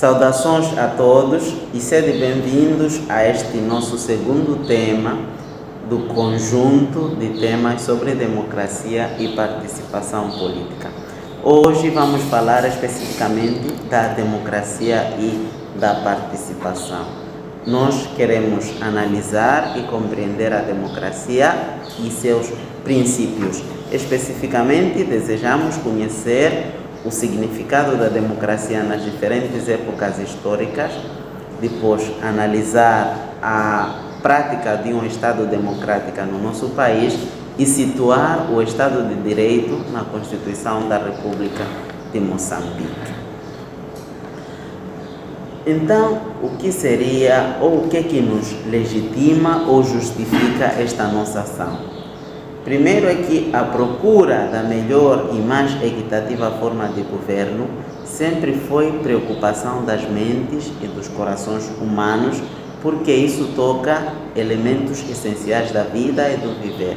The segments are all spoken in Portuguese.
Saudações a todos e sejam bem-vindos a este nosso segundo tema do conjunto de temas sobre democracia e participação política. Hoje vamos falar especificamente da democracia e da participação. Nós queremos analisar e compreender a democracia e seus princípios. Especificamente, desejamos conhecer o significado da democracia nas diferentes épocas históricas, depois analisar a prática de um Estado democrático no nosso país e situar o Estado de Direito na Constituição da República de Moçambique. Então, o que seria ou o que nos legitima ou justifica esta nossa ação? Primeiro é que a procura da melhor e mais equitativa forma de governo sempre foi preocupação das mentes e dos corações humanos, porque isso toca elementos essenciais da vida e do viver.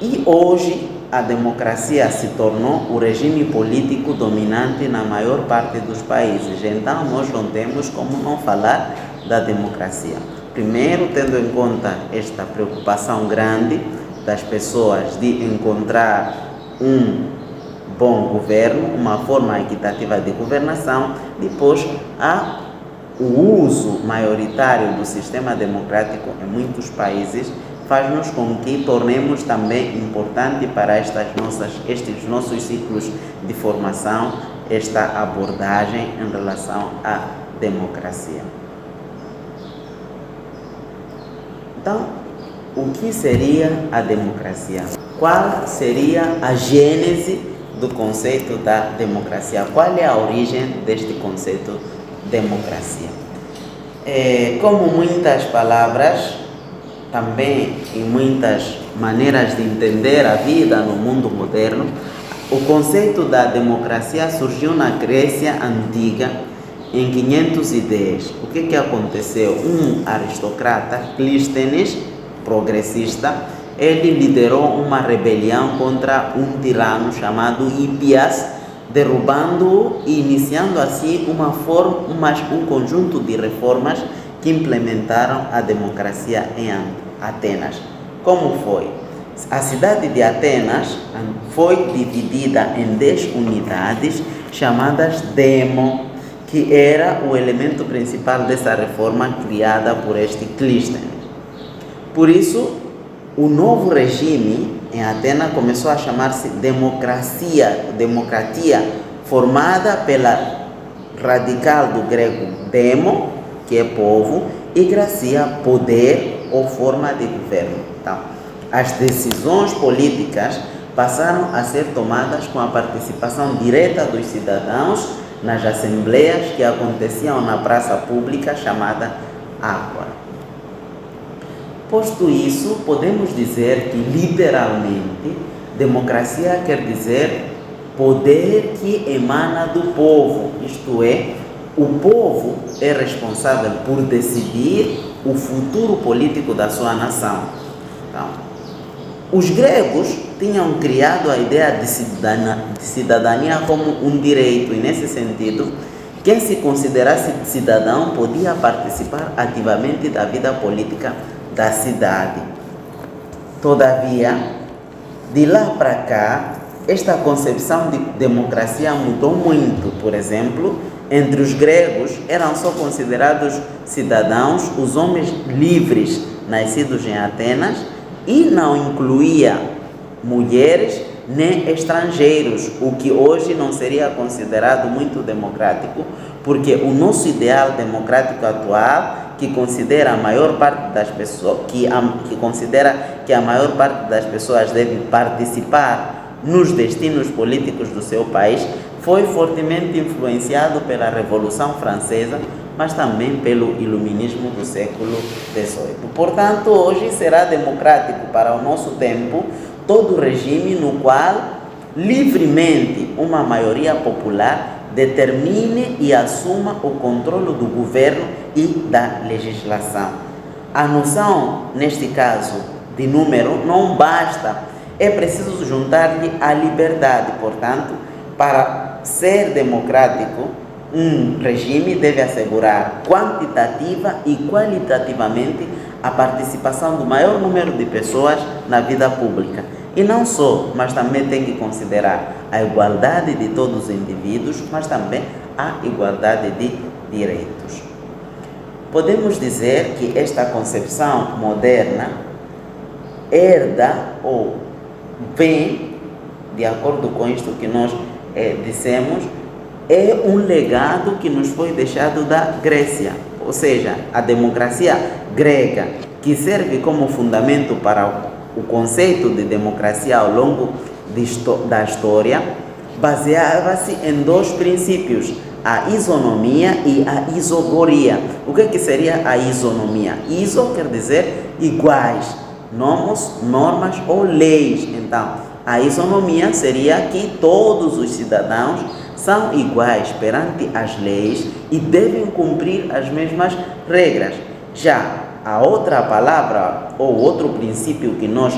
E hoje a democracia se tornou o regime político dominante na maior parte dos países, então nós não temos como não falar da democracia. Primeiro, tendo em conta esta preocupação grande das pessoas de encontrar um bom governo, uma forma equitativa de governação, depois há o uso maioritário do sistema democrático em muitos países, faz-nos com que tornemos também importante para estes nossos ciclos de formação, esta abordagem em relação à democracia. Então, o que seria a democracia? Qual seria a gênese do conceito da democracia? Qual é a origem deste conceito democracia? Como muitas palavras, também em muitas maneiras de entender a vida no mundo moderno, o conceito da democracia surgiu na Grécia Antiga em 510. O que aconteceu? Um aristocrata, Clístenes, progressista, ele liderou uma rebelião contra um tirano chamado Hippias, derrubando-o e iniciando assim um conjunto de reformas que implementaram a democracia em Atenas. Como foi? A cidade de Atenas foi dividida em 10 unidades chamadas demo, que era o elemento principal dessa reforma criada por este Clístenes. Por isso, o novo regime em Atenas começou a chamar-se democratia, formada pela radical do grego demo, que é povo, e gracia, poder ou forma de governo. Então, as decisões políticas passaram a ser tomadas com a participação direta dos cidadãos nas assembleias que aconteciam na praça pública chamada Ágora. Posto isso, podemos dizer que, literalmente, democracia quer dizer poder que emana do povo, isto é, o povo é responsável por decidir o futuro político da sua nação. Então, os gregos tinham criado a ideia de cidadania como um direito, e nesse sentido, quem se considerasse cidadão podia participar ativamente da vida política da cidade. Todavia, de lá para cá, esta concepção de democracia mudou muito. Por exemplo, entre os gregos eram só considerados cidadãos os homens livres nascidos em Atenas e não incluía mulheres nem estrangeiros, o que hoje não seria considerado muito democrático, porque o nosso ideal democrático atual, que considera a maior parte das pessoas, que considera que a maior parte das pessoas deve participar nos destinos políticos do seu país, foi fortemente influenciado pela Revolução Francesa, mas também pelo iluminismo do século XVIII. Portanto, hoje será democrático para o nosso tempo todo regime no qual livremente uma maioria popular determine e assuma o controle do governo e da legislação. A noção, neste caso, de número não basta, é preciso juntar-lhe a liberdade. Portanto, para ser democrático, um regime deve assegurar quantitativa e qualitativamente a participação do maior número de pessoas na vida pública. E não só, mas também tem que considerar a igualdade de todos os indivíduos, mas também a igualdade de direitos. Podemos dizer que esta concepção moderna herda ou vem, de acordo com isto que nós dissemos, é um legado que nos foi deixado da Grécia, ou seja, a democracia grega, que serve como fundamento para o conceito de democracia ao longo da história, baseava-se em dois princípios, a isonomia e a isogoria. O que seria a isonomia? Iso quer dizer iguais, nomos, normas ou leis. Então, a isonomia seria que todos os cidadãos são iguais perante as leis e devem cumprir as mesmas regras. Já a outra palavra ou outro princípio que nós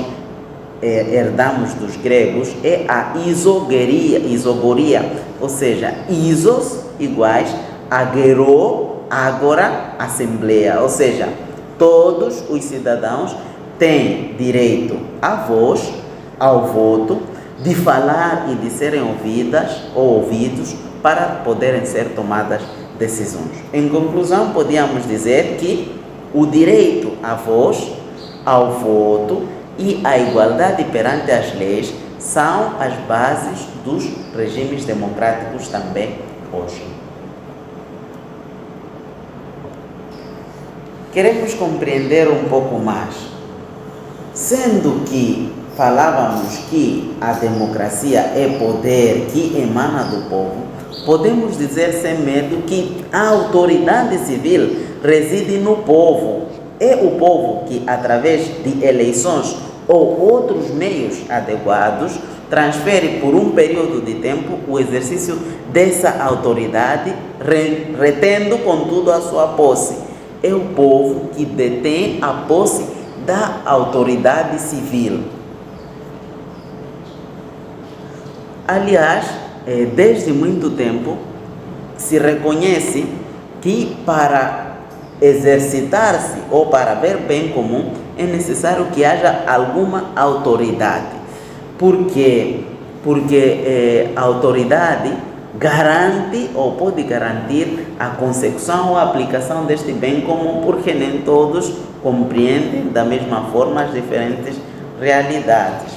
herdamos dos gregos é a isogoria, ou seja, isos iguais, agero, agora, assembleia, ou seja, todos os cidadãos têm direito à voz, ao voto, de falar e de serem ouvidas ou ouvidos para poderem ser tomadas decisões. Em conclusão, podíamos dizer que o direito à voz, ao voto e à igualdade perante as leis são as bases dos regimes democráticos também hoje. Queremos compreender um pouco mais. Sendo que falávamos que a democracia é poder que emana do povo, podemos dizer sem medo que a autoridade civil reside no povo. É o povo que, através de eleições ou outros meios adequados, transfere por um período de tempo o exercício dessa autoridade, retendo, contudo, a sua posse. É o povo que detém a posse da autoridade civil. Aliás, desde muito tempo, se reconhece que para exercitar-se ou para ver bem comum é necessário que haja alguma autoridade. Por quê? Porque a autoridade garante ou pode garantir a consecução ou a aplicação deste bem comum, porque nem todos compreendem da mesma forma as diferentes realidades.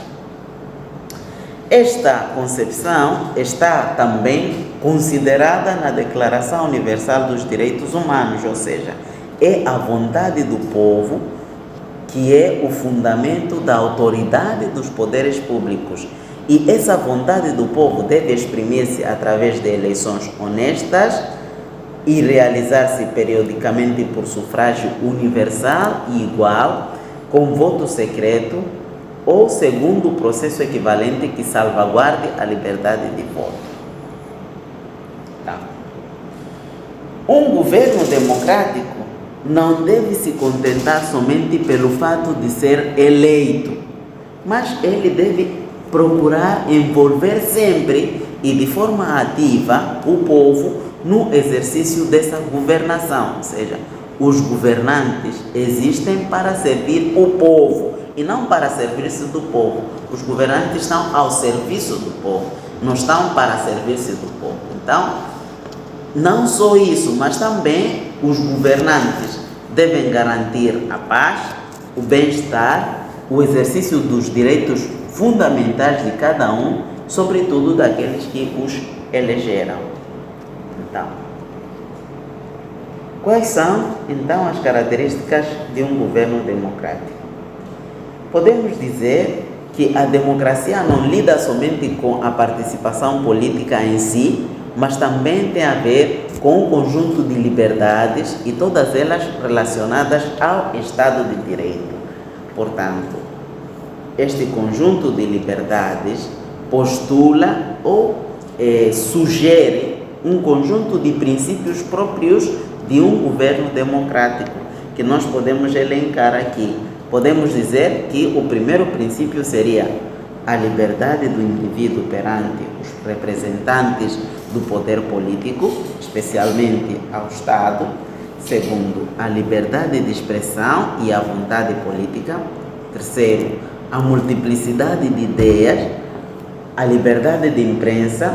Esta concepção está também considerada na Declaração Universal dos Direitos Humanos, ou seja, é a vontade do povo que é o fundamento da autoridade dos poderes públicos. E essa vontade do povo deve exprimir-se através de eleições honestas e realizar-se periodicamente por sufrágio universal e igual, com voto secreto, ou segundo o processo equivalente que salvaguarde a liberdade de voto. Tá. Um governo democrático não deve se contentar somente pelo fato de ser eleito, mas ele deve procurar envolver sempre e de forma ativa o povo no exercício dessa governação, ou seja, os governantes existem para servir o povo e não para servir-se do povo. Os governantes estão ao serviço do povo, não estão para servir-se do povo. Então, não só isso, mas também os governantes devem garantir a paz, o bem-estar, o exercício dos direitos fundamentais de cada um, sobretudo daqueles que os elegeram. Então, quais são, então, as características de um governo democrático? Podemos dizer que a democracia não lida somente com a participação política em si, mas também tem a ver com um conjunto de liberdades e todas elas relacionadas ao Estado de Direito. Portanto, este conjunto de liberdades postula ou sugere um conjunto de princípios próprios de um governo democrático, que nós podemos elencar aqui. Podemos dizer que o primeiro princípio seria a liberdade do indivíduo perante os representantes do poder político, especialmente ao Estado. Segundo, a liberdade de expressão e a vontade política. Terceiro, a multiplicidade de ideias, a liberdade de imprensa.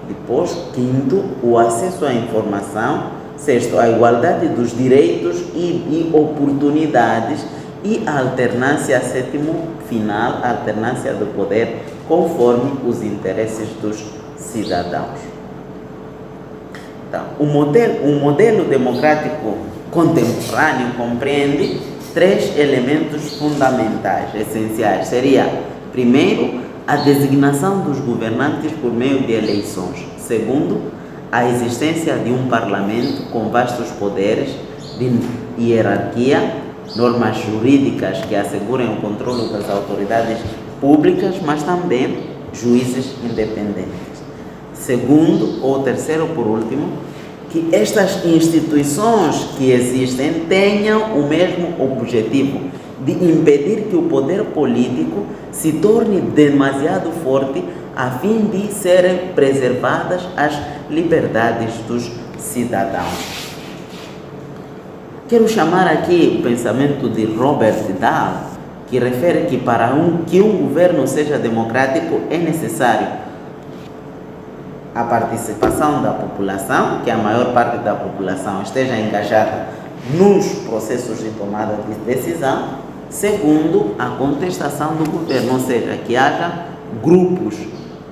Depois, quinto, o acesso à informação. Sexto, a igualdade dos direitos e oportunidades. E a alternância, sétimo, final, a alternância do poder conforme os interesses dos cidadãos. Então, o modelo democrático contemporâneo compreende 3 elementos fundamentais, essenciais. Seria, primeiro, a designação dos governantes por meio de eleições. Segundo, a existência de um parlamento com vastos poderes de hierarquia, normas jurídicas que assegurem o controle das autoridades públicas, mas também juízes independentes. Segundo, ou terceiro por último, que estas instituições que existem tenham o mesmo objetivo de impedir que o poder político se torne demasiado forte a fim de serem preservadas as liberdades dos cidadãos. Quero chamar aqui o pensamento de Robert Dahl, que refere que para que um governo seja democrático é necessário a participação da população, que a maior parte da população esteja engajada nos processos de tomada de decisão. Segundo, a contestação do governo, ou seja, que haja grupos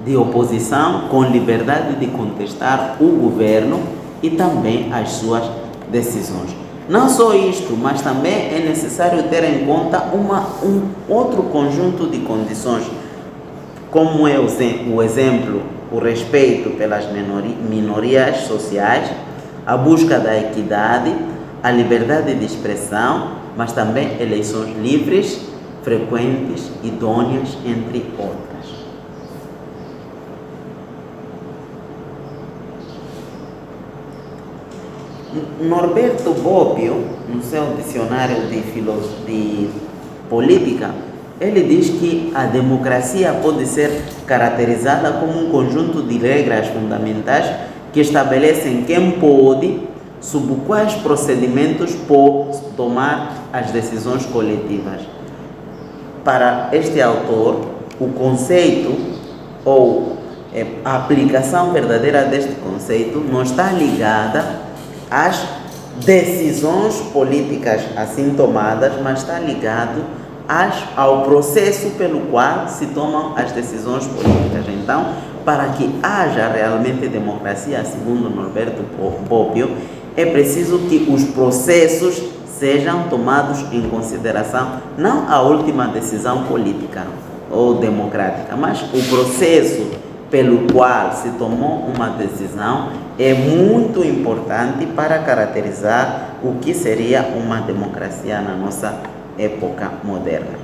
de oposição com liberdade de contestar o governo e também as suas decisões. Não só isto, mas também é necessário ter em conta um outro conjunto de condições, como é o exemplo, o respeito pelas minorias sociais, a busca da equidade, a liberdade de expressão, mas também eleições livres, frequentes, idôneas, entre outras. Norberto Bobbio, no seu dicionário de política, ele diz que a democracia pode ser caracterizada como um conjunto de regras fundamentais que estabelecem quem pode, sob quais procedimentos pode tomar as decisões coletivas. Para este autor, o conceito ou a aplicação verdadeira deste conceito não está ligada às decisões políticas assim tomadas, mas está ligado ao processo pelo qual se tomam as decisões políticas. Então, para que haja realmente democracia, segundo Norberto Bobbio, é preciso que os processos sejam tomados em consideração, não a última decisão política ou democrática, mas o processo pelo qual se tomou uma decisão é muito importante para caracterizar o que seria uma democracia na nossa época moderna.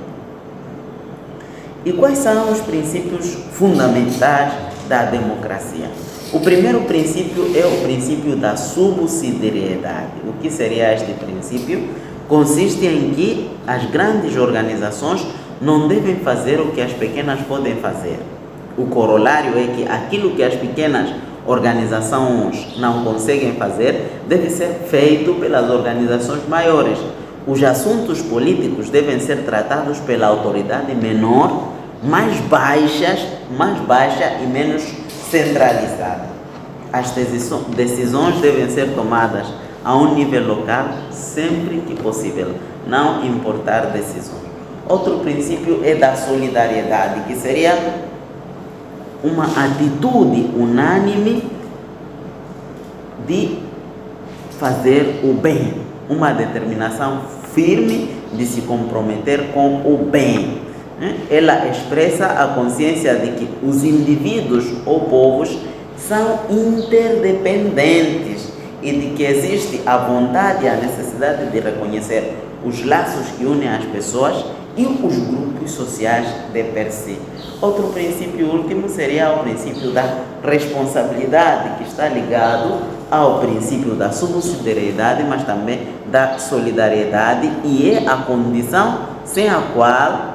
E quais são os princípios fundamentais da democracia? O primeiro princípio é o princípio da subsidiariedade. O que seria este princípio? Consiste em que as grandes organizações não devem fazer o que as pequenas podem fazer. O corolário é que aquilo que as pequenas organizações não conseguem fazer deve ser feito pelas organizações maiores. Os assuntos políticos devem ser tratados pela autoridade menor, mais baixa e menos centralizada. As decisões devem ser tomadas a um nível local sempre que possível, não importar decisões. Outro princípio é da solidariedade, que seria uma atitude unânime de fazer o bem, uma determinação firme de se comprometer com o bem. Ela expressa a consciência de que os indivíduos ou povos são interdependentes e de que existe a vontade e a necessidade de reconhecer os laços que unem as pessoas e os grupos sociais de per si. Outro princípio último seria o princípio da responsabilidade, que está ligado ao princípio da subsidiariedade, mas também da solidariedade, e é a condição sem a qual,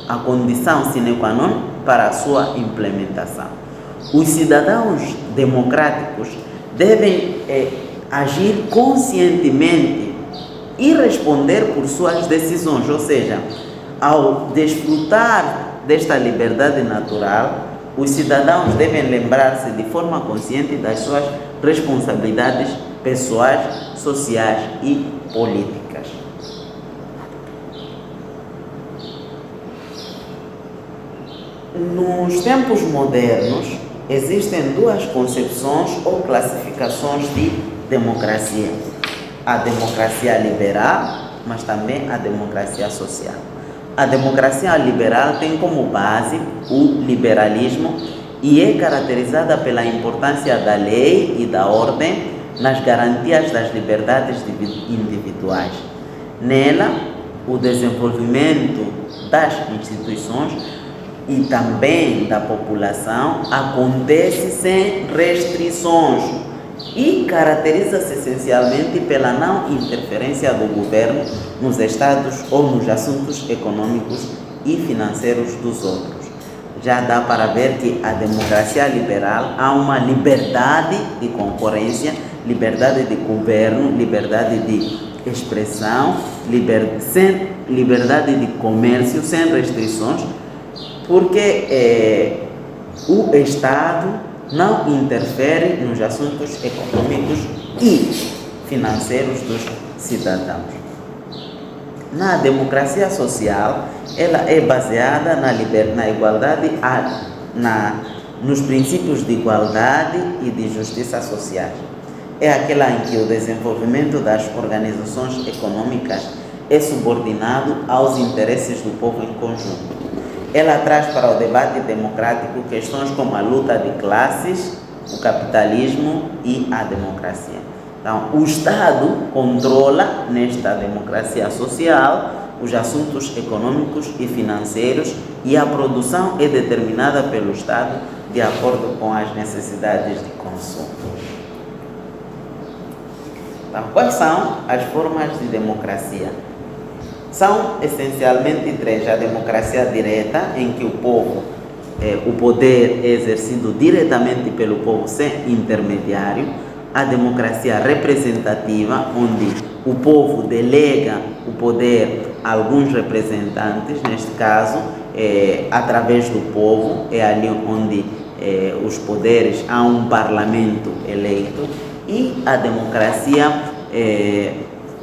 a condição sine qua non para a sua implementação. Os cidadãos democráticos devem agir conscientemente e responder por suas decisões, ou seja, ao desfrutar desta liberdade natural, os cidadãos devem lembrar-se de forma consciente das suas responsabilidades pessoais, sociais e políticas. Nos tempos modernos, existem duas concepções ou classificações de democracia. A democracia liberal, mas também a democracia social. A democracia liberal tem como base o liberalismo e é caracterizada pela importância da lei e da ordem nas garantias das liberdades individuais. Nela, o desenvolvimento das instituições e também da população acontece sem restrições e caracteriza-se essencialmente pela não interferência do governo nos estados ou nos assuntos econômicos e financeiros dos outros. Já dá para ver que a democracia liberal há uma liberdade de concorrência, liberdade de governo, liberdade de expressão, liberdade de comércio, sem restrições, porque o Estado não interfere nos assuntos econômicos e financeiros dos cidadãos. Na democracia social, ela é baseada na igualdade, nos princípios de igualdade e de justiça social. É aquela em que o desenvolvimento das organizações econômicas é subordinado aos interesses do povo em conjunto. Ela traz para o debate democrático questões como a luta de classes, o capitalismo e a democracia. Então, o Estado controla, nesta democracia social, os assuntos econômicos e financeiros e a produção é determinada pelo Estado de acordo com as necessidades de consumo. Então, quais são as formas de democracia? São essencialmente três: a democracia direta, em que o poder é exercido diretamente pelo povo sem intermediário; a democracia representativa, onde o povo delega o poder a alguns representantes, neste caso, através do povo, é ali onde os poderes, há um parlamento eleito; e a democracia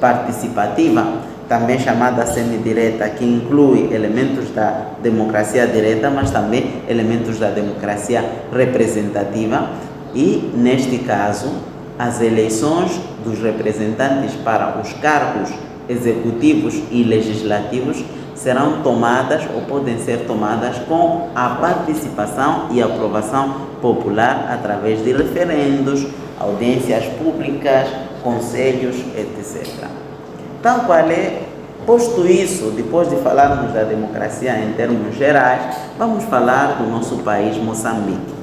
participativa, também chamada semidireta, que inclui elementos da democracia direta, mas também elementos da democracia representativa. E, neste caso, as eleições dos representantes para os cargos executivos e legislativos serão tomadas ou podem ser tomadas com a participação e aprovação popular através de referendos, audiências públicas, conselhos, etc. Então, posto isso, depois de falarmos da democracia em termos gerais, vamos falar do nosso país, Moçambique.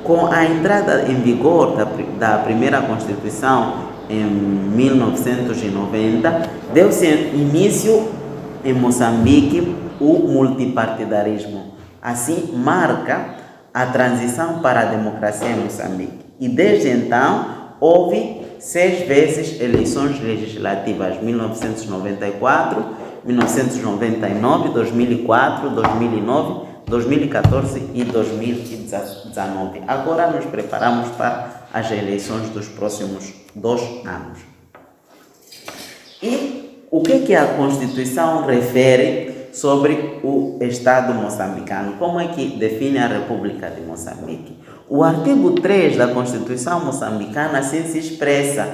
Com a entrada em vigor da primeira Constituição em 1990, deu-se início em Moçambique o multipartidarismo. Assim, marca a transição para a democracia em Moçambique. E desde então, houve 6 vezes eleições legislativas: 1994, 1999, 2004, 2009, 2014 e 2019. Agora nos preparamos para as eleições dos próximos 2 anos. E o que a Constituição refere sobre o Estado moçambicano? Como é que define a República de Moçambique? O artigo 3 da Constituição moçambicana assim se expressa: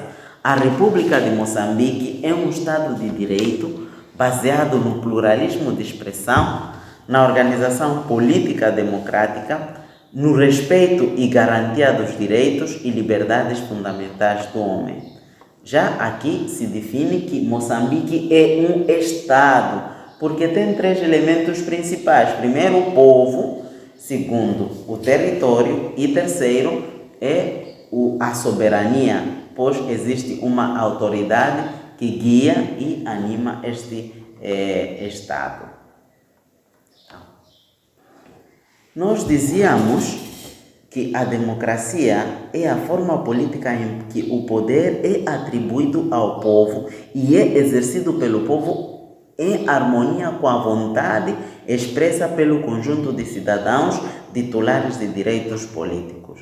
a República de Moçambique é um Estado de direito baseado no pluralismo de expressão, na organização política democrática, no respeito e garantia dos direitos e liberdades fundamentais do homem. Já aqui se define que Moçambique é um Estado, porque tem 3 elementos principais. Primeiro, o povo; segundo, o território; e terceiro, a soberania, pois existe uma autoridade que guia e anima este Estado. Nós dizíamos que a democracia é a forma política em que o poder é atribuído ao povo e é exercido pelo povo em harmonia com a vontade expressa pelo conjunto de cidadãos titulares de direitos políticos.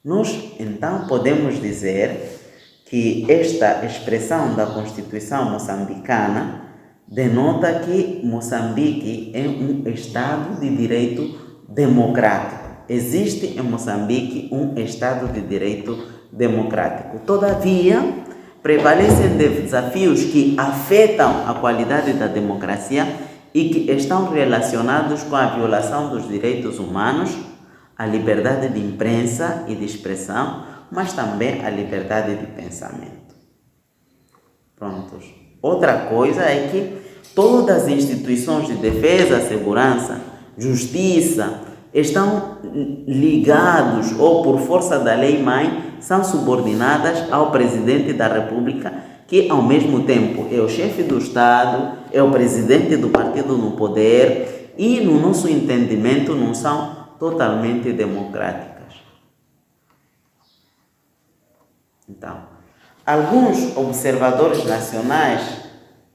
Nós, então, podemos dizer que esta expressão da Constituição moçambicana denota que Moçambique é um Estado de direito democrático. Existe em Moçambique um Estado de direito democrático. Todavia, prevalecem desafios que afetam a qualidade da democracia e que estão relacionados com a violação dos direitos humanos, a liberdade de imprensa e de expressão, mas também a liberdade de pensamento. Prontos. Outra coisa é que todas as instituições de defesa, segurança, justiça estão ligados ou por força da lei-mãe são subordinadas ao presidente da República, que ao mesmo tempo é o chefe do Estado, é o presidente do partido no poder e, no nosso entendimento, não são totalmente democráticas. Então, alguns observadores nacionais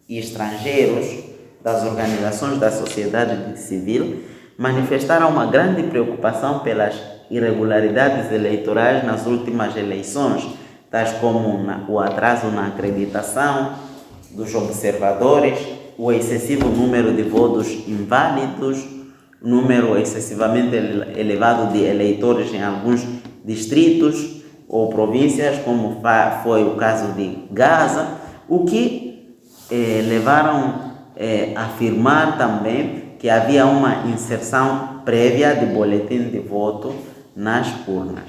e estrangeiros das organizações da sociedade civil manifestaram uma grande preocupação pelas irregularidades eleitorais nas últimas eleições, tais como o atraso na acreditação dos observadores, o excessivo número de votos inválidos, número excessivamente elevado de eleitores em alguns distritos ou províncias, como foi o caso de Gaza, o que levaram a afirmar também que havia uma inserção prévia de boletim de voto nas urnas.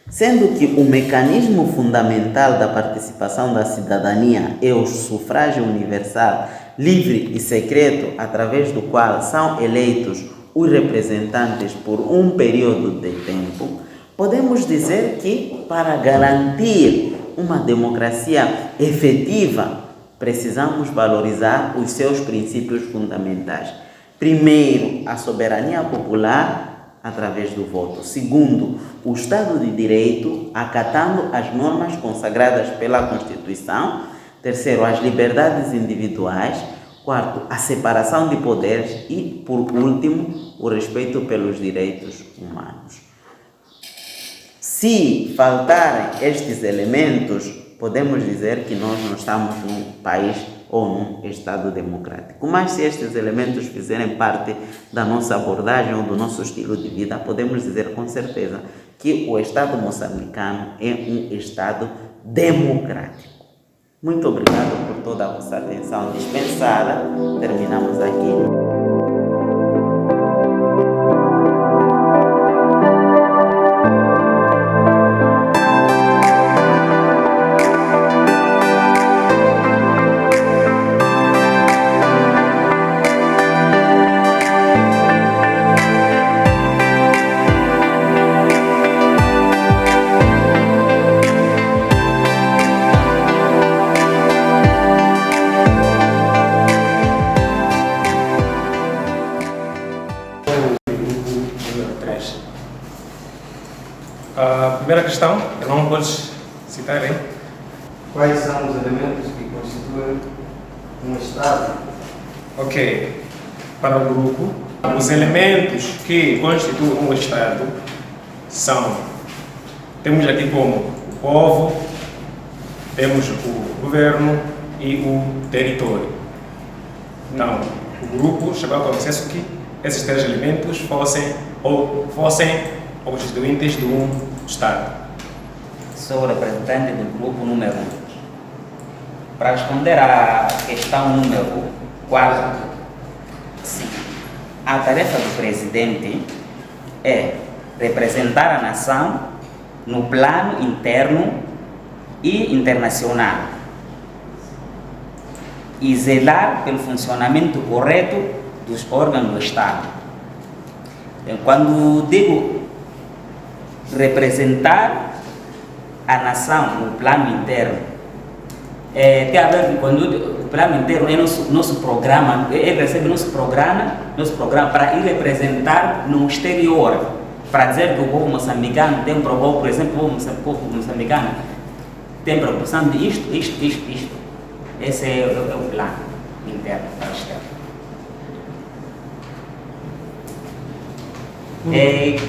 Sendo que o mecanismo fundamental da participação da cidadania é o sufrágio universal, livre e secreto, através do qual são eleitos os representantes por um período de tempo, podemos dizer que, para garantir uma democracia efetiva, precisamos valorizar os seus princípios fundamentais. Primeiro, a soberania popular através do voto. Segundo, o Estado de Direito, acatando as normas consagradas pela Constituição. Terceiro, as liberdades individuais. Quarto, a separação de poderes. E, por último, o respeito pelos direitos humanos. Se faltarem estes elementos, podemos dizer que nós não estamos num país ou num Estado democrático. Mas se estes elementos fizerem parte da nossa abordagem ou do nosso estilo de vida, podemos dizer com certeza que o Estado moçambicano é um Estado democrático. Muito obrigado por toda a vossa atenção dispensada. Terminamos aqui. A primeira questão, não podes citar, hein? Quais são os elementos que constituem um Estado? Ok. Para o grupo, os elementos que constituem um Estado são, temos aqui como o povo, temos o governo e o território. Então, o grupo chegou ao consenso que esses três elementos fossem constituintes de um Estado. Sou o representante do grupo número 1. Para responder à questão número 4, sim, a tarefa do presidente é representar a nação no plano interno e internacional e zelar pelo funcionamento correto dos órgãos do Estado. Quando digo representar a nação no plano interno, tem a ver com quando o plano interno é nosso programa, ele recebe nosso programa para ir representar no exterior, para dizer que o povo moçambicano tem preocupação, por exemplo, o povo moçambicano tem preocupação de isto. Esse é o plano interno para externo.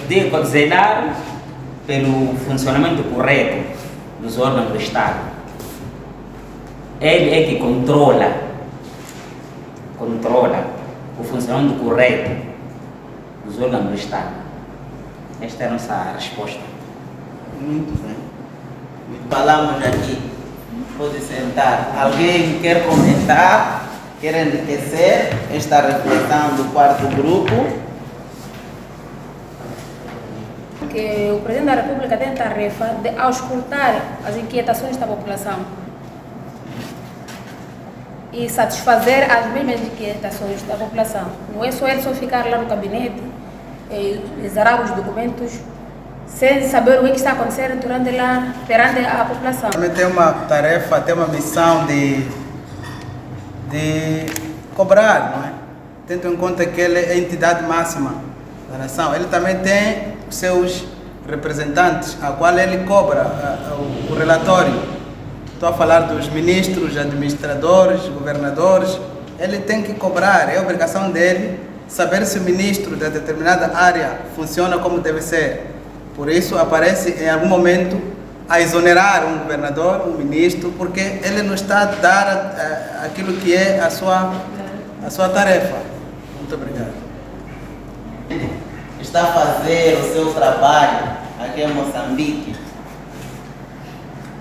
De zelar pelo funcionamento correto dos órgãos do Estado. Ele é que controla o funcionamento correto dos órgãos do Estado. Esta é a nossa resposta. Muito bem. Falamos aqui. Pode sentar. Alguém quer comentar? Quer enriquecer esta reflexão do quarto grupo? Que o Presidente da República tem a tarefa de auscultar as inquietações da população e satisfazer as mesmas inquietações da população. Não é só ele ficar lá no gabinete e exarar os documentos sem saber o que está acontecendo perante a população. Também tem uma tarefa, tem uma missão de cobrar, não é? Tendo em conta que ele é a entidade máxima da nação. Ele também tem os seus representantes, a qual ele cobra o relatório. Estou a falar dos ministros, administradores, governadores. Ele tem que cobrar, é a obrigação dele saber se o ministro de determinada área funciona como deve ser. Por isso aparece em algum momento a exonerar um governador, um ministro, porque ele não está a dar aquilo que é a sua tarefa. Muito obrigado. Está a fazer o seu trabalho aqui em Moçambique.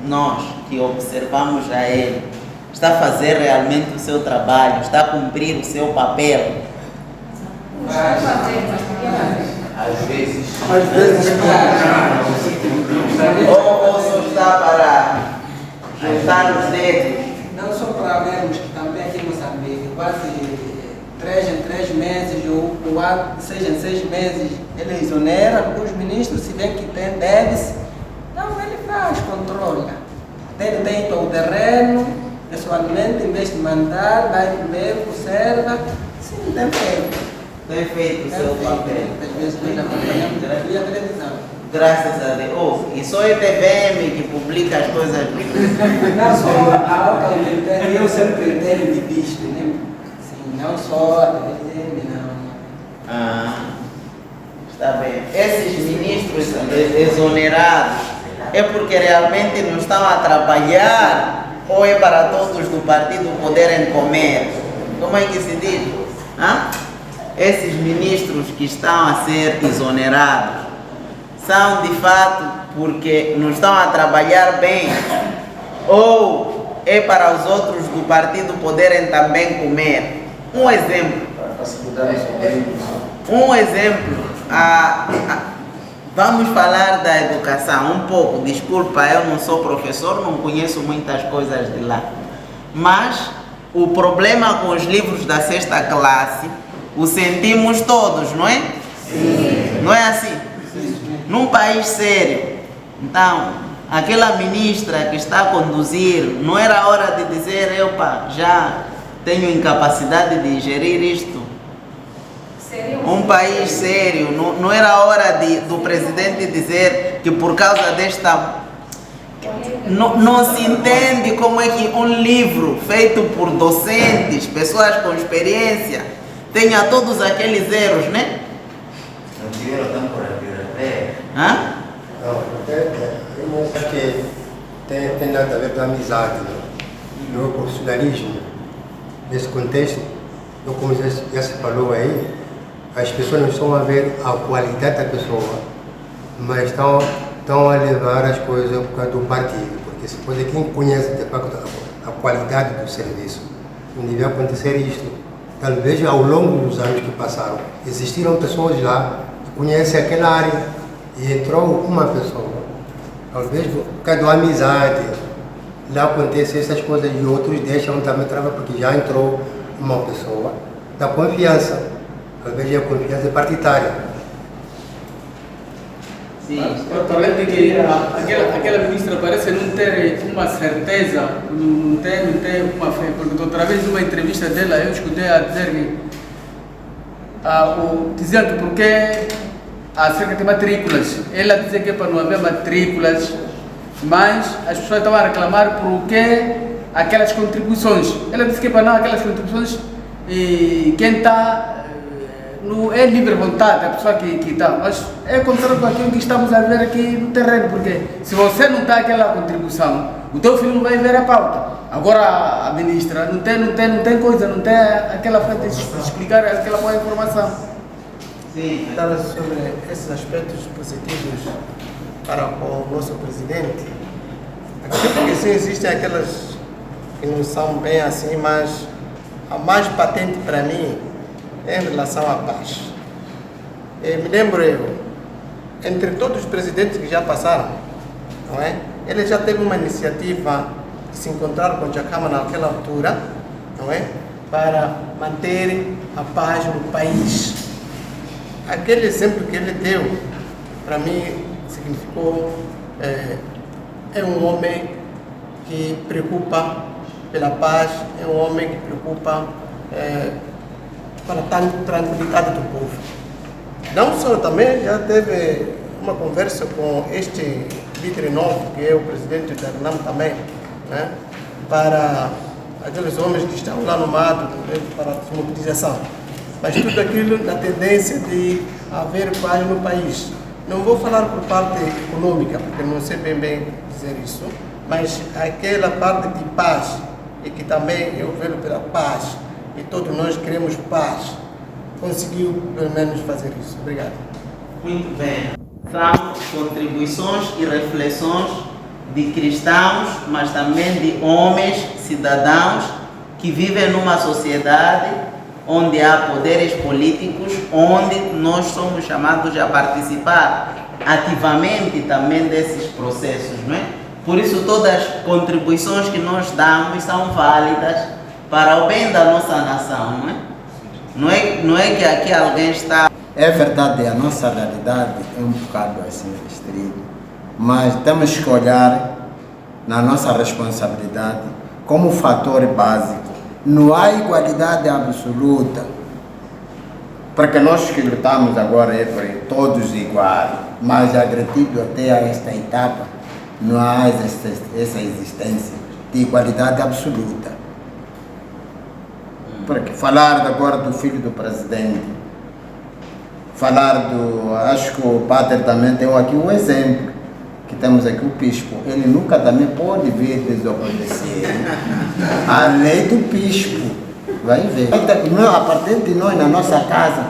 Nós que observamos a ele, está a fazer realmente o seu trabalho, está a cumprir o seu papel. Às vezes. Ou só está para juntar os dedos. Não só para vermos que também aqui em Moçambique, quase 3 em 3 meses ou 6 em 6 meses, ele exonera os ministros, se bem que tem deve-se. Não, ele faz, controla. Ele tem o terreno, pessoalmente, em vez de mandar, vai ver, observa. Sim, tem feito. Tem feito o seu papel. Às vezes nós acompanhamos via televisão. Graças a Deus. Oh, e só é TVM que publica as coisas. Não só a alta eu sempre tenho visto, né? Sim, não só a TVM, não. Ah, está bem. Esses ministros exonerados é porque realmente não estão a trabalhar ou é para todos do partido poderem comer? Como é que se diz? Esses ministros que estão a ser exonerados são de fato porque não estão a trabalhar bem ou é para os outros do partido poderem também comer? Um exemplo. Vamos falar da educação um pouco. Desculpa, eu não sou professor, não conheço muitas coisas de lá. Mas o problema com os livros da 6ª classe o sentimos todos, não é? Sim. Não é assim? Sim. Num país sério. Então, aquela ministra que está a conduzir, não era hora de dizer, opa, já tenho incapacidade de gerir isto? Um país sério, não era hora do presidente dizer que por causa desta... Não se entende como é que um livro feito por docentes, pessoas com experiência, tenha todos aqueles erros, né? Não tiveram tempo para ver. Não, eu acho que tem nada a ver com a amizade, no profissionalismo. Nesse contexto, como já se falou aí, as pessoas não estão a ver a qualidade da pessoa, mas estão a levar as coisas por causa do partido, porque se pode quem conhece de facto a qualidade do serviço, não deve acontecer isto. Talvez ao longo dos anos que passaram, existiram pessoas lá que conhecem aquela área e entrou uma pessoa. Talvez por causa da amizade, lá acontecem essas coisas e outros deixam também trabalhar porque já entrou uma pessoa da confiança. Talvez a confiança partidária. Sim. Além de que aquela ministra parece não ter uma certeza, não ter uma fé, porque através de uma entrevista dela eu escutei a dizer que dizia que porque acerca de matrículas. Ela dizia que é para não haver matrículas, mas as pessoas estavam a reclamar por que aquelas contribuições. Ela disse que é para não aquelas contribuições e quem está é livre vontade, a pessoa que está. Mas é contrário com aquilo que estamos a ver aqui no terreno, porque se você não dá aquela contribuição, o teu filho não vai ver a pauta. Agora a ministra não tem coisa, não tem aquela frente de explicar aquela boa informação. Sim, estava sobre esses aspectos positivos para o nosso presidente. Acredito que sim, existem aquelas que não são bem assim, mas a mais patente para mim é em relação à paz. Me lembro entre todos os presidentes que já passaram, não é? Ele já teve uma iniciativa de se encontrar com o Dhlakama naquela altura, não é? Para manter a paz no país. Aquele exemplo que ele deu, para mim, significou é um homem que preocupa pela paz, é um homem que preocupa para a tranquilidade do povo. Não só, também já teve uma conversa com este líder novo, que é o presidente da RNAM também, né, para aqueles homens que estão lá no mato, para a desmobilização. Mas tudo aquilo na tendência de haver paz no país. Não vou falar por parte econômica, porque não sei bem dizer isso, mas aquela parte de paz, e que também eu vejo pela paz, e todos nós queremos paz, conseguiu pelo menos fazer isso. Obrigado. Muito bem. São contribuições e reflexões de cristãos, mas também de homens, cidadãos, que vivem numa sociedade onde há poderes políticos, onde nós somos chamados a participar ativamente também desses processos, não é? Por isso todas as contribuições que nós damos são válidas para o bem da nossa nação, não é? Não é que aqui alguém está... É verdade, a nossa realidade é um bocado assim restrita, mas temos que olhar na nossa responsabilidade como fator básico. Não há igualdade absoluta, porque nós que lutamos agora é por todos iguais, mas agredido até a esta etapa, não há essa existência de igualdade absoluta. Porque falar agora do filho do presidente, falar acho que o Pater também tem aqui um exemplo, que temos aqui o bispo, ele nunca também pode vir desobedecer a lei do bispo, vai ver. A partir de nós, na nossa casa,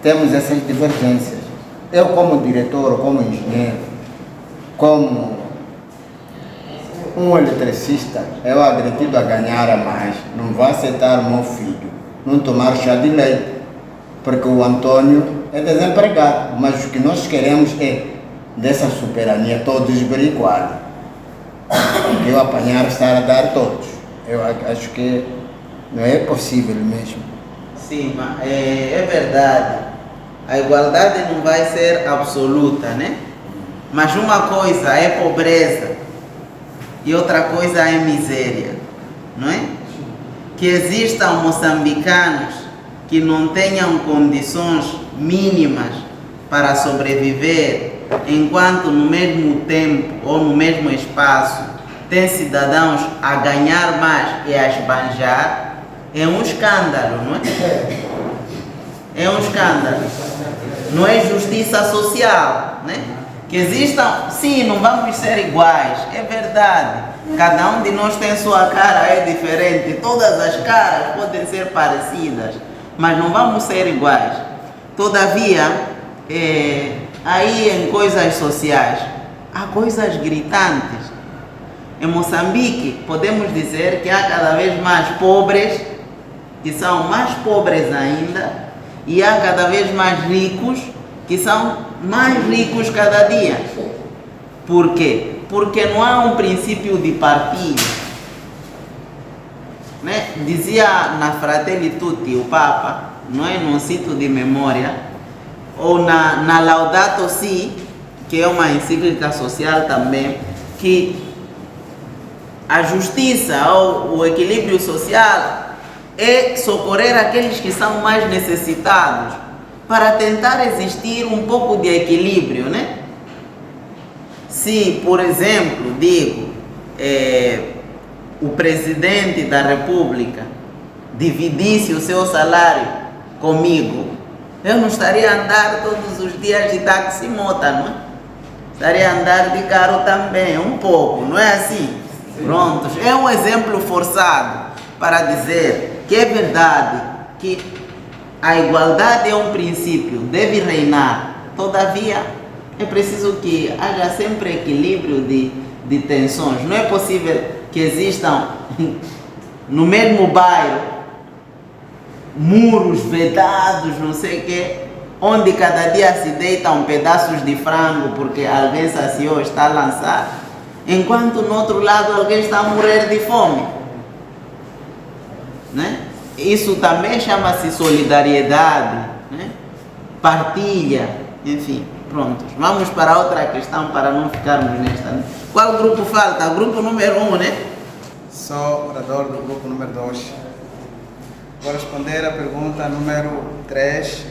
temos essas divergências. Eu como diretor, como engenheiro, como um eletricista, eu acredito a ganhar a mais, não vou aceitar o meu filho não tomar chá de leite, porque o Antônio é desempregado, mas o que nós queremos é dessa soberania todos iguais. Eu apanhar, estar a dar todos. Eu acho que não é possível mesmo. Sim, mas é verdade. A igualdade não vai ser absoluta, né? Mas uma coisa é pobreza e outra coisa é miséria, não é? Que existam moçambicanos que não tenham condições mínimas para sobreviver, enquanto no mesmo tempo ou no mesmo espaço tem cidadãos a ganhar mais e a esbanjar, é um escândalo, não é? É um escândalo. Não é justiça social, né? Que existam, sim, não vamos ser iguais, é verdade. Cada um de nós tem sua cara, é diferente. Todas as caras podem ser parecidas, mas não vamos ser iguais. Todavia, aí em coisas sociais, há coisas gritantes. Em Moçambique, podemos dizer que há cada vez mais pobres, que são mais pobres ainda, e há cada vez mais ricos, que são mais ricos cada dia. Por quê? Porque não há um princípio de partilha, né? Dizia na Fratelli Tutti o Papa, não é, num cito de memória, ou na Laudato Si, que é uma encíclica social também, que a justiça ou o equilíbrio social é socorrer aqueles que são mais necessitados, para tentar existir um pouco de equilíbrio, né? Se, por exemplo, digo, o presidente da República dividisse o seu salário comigo, eu não estaria a andar todos os dias de táxi-mota, não é? Estaria a andar de carro também, um pouco, não é assim? Prontos, é um exemplo forçado para dizer que é verdade que a igualdade é um princípio, deve reinar. Todavia, é preciso que haja sempre equilíbrio de tensões. Não é possível que existam no mesmo bairro muros vedados, não sei o quê, onde cada dia se deitam pedaços de frango porque alguém saciou, está a lançar, enquanto no outro lado alguém está a morrer de fome. Né? Isso também chama-se solidariedade, né? Partilha, enfim, pronto. Vamos para outra questão para não ficarmos nesta. Qual grupo falta? O grupo número 1, né? Sou orador do grupo número 2. Vou responder a pergunta número 3,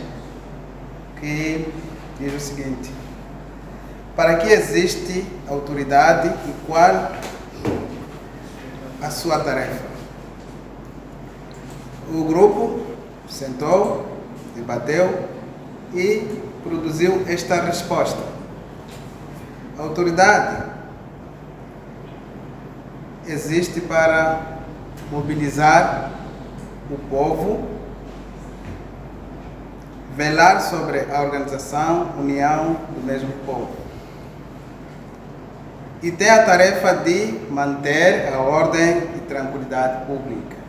que diz o seguinte: para que existe autoridade e qual a sua tarefa? O grupo sentou, debateu e produziu esta resposta. A autoridade existe para mobilizar o povo, velar sobre a organização, união do mesmo povo. E tem a tarefa de manter a ordem e tranquilidade públicas.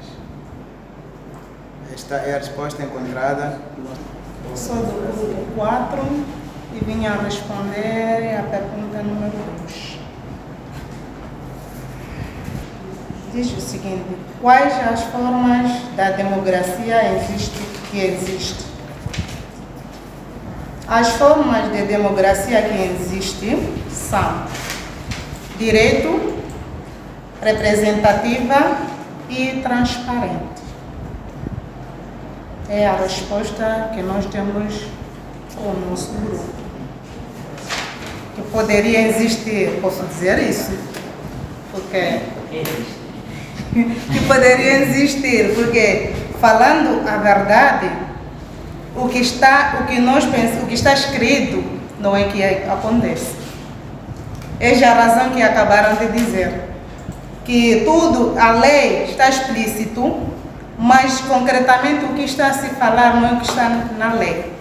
Esta é a resposta encontrada no... Sou do grupo 4 e vim a responder a pergunta número 2. Diz o seguinte: quais as formas da democracia que existem? As formas de democracia que existem são direito, representativa e transparente. É a resposta que nós temos com o nosso grupo. Que poderia existir, posso dizer isso? Porque que poderia existir, porque falando a verdade, o que está escrito não é que acontece. Essa é a razão que acabaram de dizer, que tudo, a lei está explícito, mas concretamente o que está a se falar não é o que está na lei.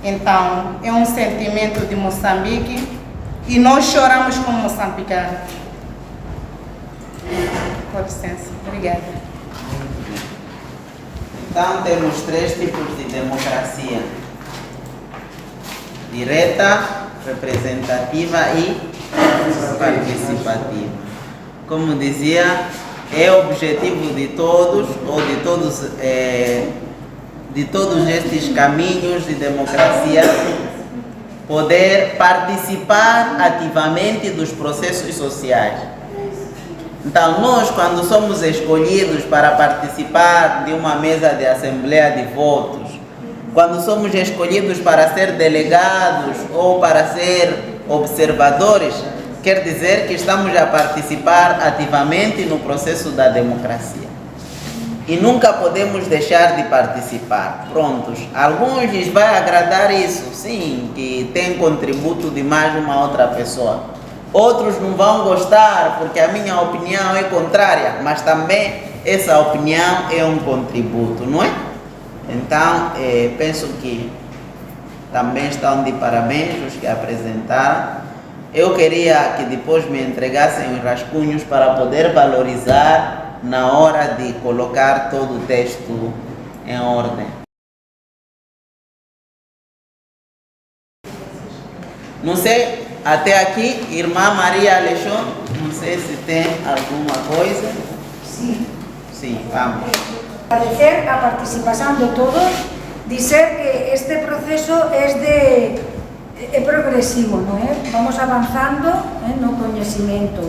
Então, é um sentimento de Moçambique e nós choramos como moçambicanos. Com licença, obrigada. Então, temos 3 tipos de democracia: direta, representativa e participativa. Como dizia, é objetivo de todos, ou de todos estes caminhos de democracia, poder participar ativamente dos processos sociais. Então, nós, quando somos escolhidos para participar de uma mesa de assembleia de votos, quando somos escolhidos para ser delegados ou para ser observadores, quer dizer que estamos a participar ativamente no processo da democracia. E nunca podemos deixar de participar. Prontos, alguns lhes vai agradar isso, sim, que tem contributo de mais uma outra pessoa. Outros não vão gostar porque a minha opinião é contrária, mas também essa opinião é um contributo, não é? Então, penso que também estão de parabéns os que apresentaram. Eu queria que depois me entregassem os rascunhos para poder valorizar na hora de colocar todo o texto em ordem. Não sei, até aqui, irmã Maria Alexandre, não sei se tem alguma coisa. Sim. Sim, vamos. Agradecer a participación de todos, dizer que este proceso é progresivo, non é? Vamos avanzando no coñecimento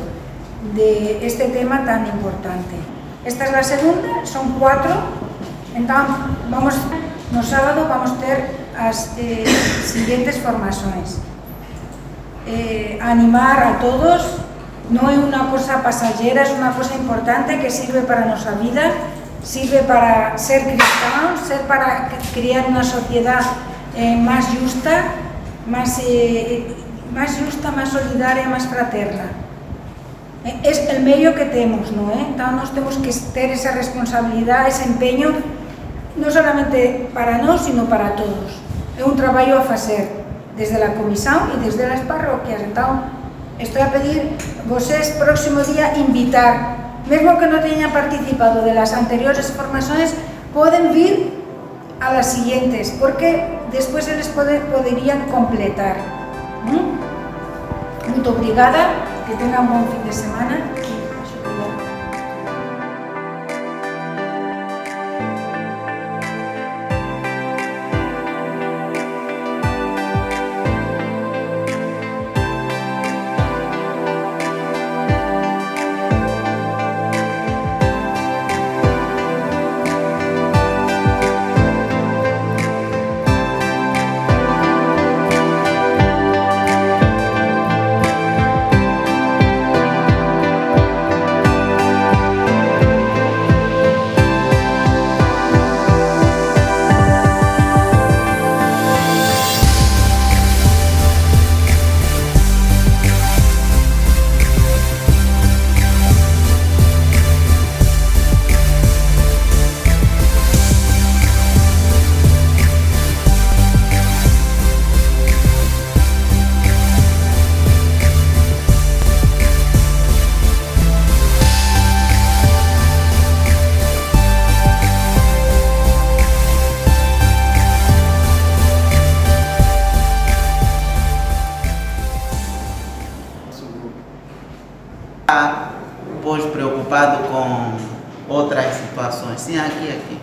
de este tema tan importante. Esta é a segunda, son 4, entón no sábado vamos ter as siguientes formações. Animar a todos, não é uma coisa passageira, é uma coisa importante que sirve para a nossa vida, sirve para ser cristãos, serve para criar uma sociedade mais justa, mais solidária, mais fraterna. É o meio que temos, não é? Então nós temos que ter essa responsabilidade, esse empenho, não somente para nós, sino para todos. É um trabalho a fazer desde a comissão e desde as parroquias. Então, estou a pedir vocês, próximo dia, invitar, mesmo que não tenham participado das anteriores formações, podem vir a las siguientes, porque depois eles poderiam completar. Muito obrigada, que tenham um bom fim de semana. Pois preocupado com outras situações. Sim, aqui.